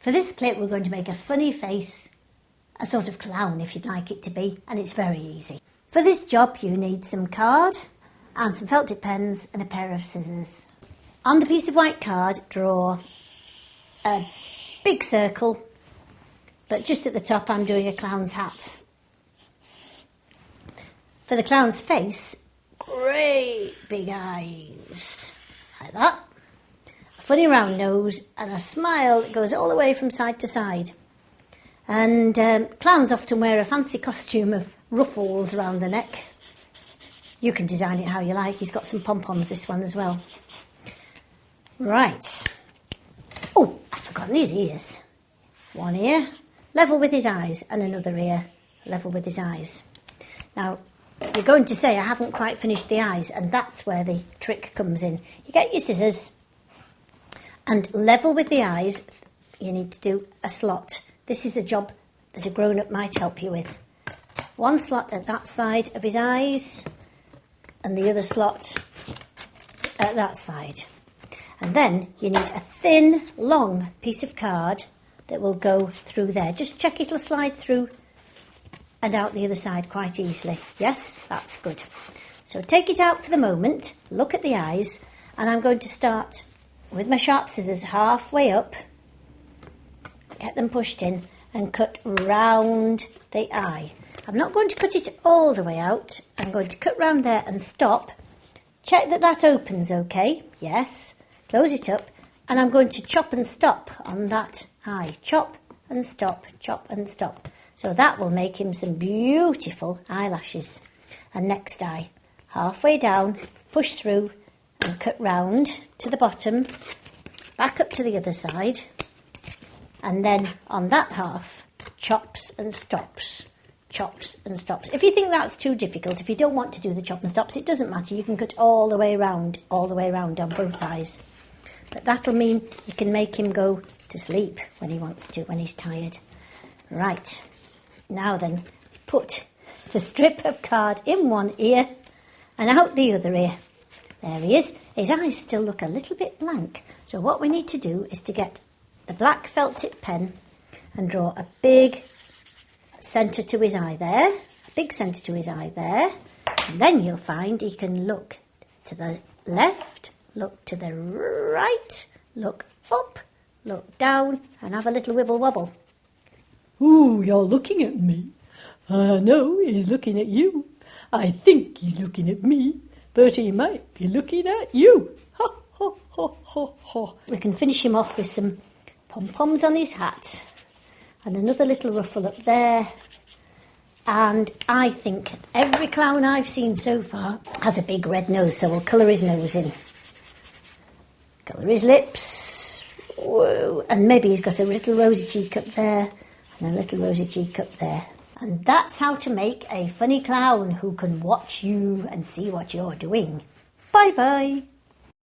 For this clip we're going to make a funny face, a sort of clown if you'd like it to be, and it's very easy. For this job you need some card and some felt tip pens and a pair of scissors. On the piece of white card draw a big circle, but just at the top I'm doing a clown's hat. For the clown's face, great big eyes, like that. A funny round nose and a smile that goes all the way from side to side. And clowns often wear a fancy costume of ruffles around the neck. You can design it how you like. He's got some pom-poms, this one as well. Right. Oh, I've forgotten his ears. One ear, level with his eyes, and another ear, level with his eyes. Now, you're going to say I haven't quite finished the eyes, and that's where the trick comes in. You get your scissors, and level with the eyes, you need to do a slot. This is the job that a grown-up might help you with. One slot at that side of his eyes, and the other slot at that side. And then you need a thin, long piece of card that will go through there. Just check it'll slide through and out the other side quite easily. Yes, that's good. So take it out for the moment, look at the eyes, and I'm going to start with my sharp scissors halfway up, get them pushed in, and cut round the eye. I'm not going to cut it all the way out. I'm going to cut round there and stop. Check that that opens okay. Yes. Close it up. And I'm going to chop and stop on that eye. Chop and stop, chop and stop. So that will make him some beautiful eyelashes. And next eye. Halfway down, push through and cut round to the bottom. Back up to the other side. And then on that half, chops and stops. Chops and stops. If you think that's too difficult, if you don't want to do the chop and stops, it doesn't matter. You can cut all the way round on both eyes. But that'll mean you can make him go to sleep when he wants to, when he's tired. Right. Now then, put the strip of card in one ear and out the other ear. There he is. His eyes still look a little bit blank. So what we need to do is to get the black felt tip pen and draw a big centre to his eye there, a big centre to his eye there, and then you'll find he can look to the left, look to the right, look up, look down, and have a little wibble wobble. Ooh, you're looking at me. I know he's looking at you. I think he's looking at me, but he might be looking at you. Ha, ha, ha, ha, ha. We can finish him off with some pom-poms on his hat. And another little ruffle up there. And I think every clown I've seen so far has a big red nose, so we'll colour his nose in. Colour his lips. Whoa. And maybe he's got a little rosy cheek up there and a little rosy cheek up there. And that's how to make a funny clown who can watch you and see what you're doing. Bye-bye.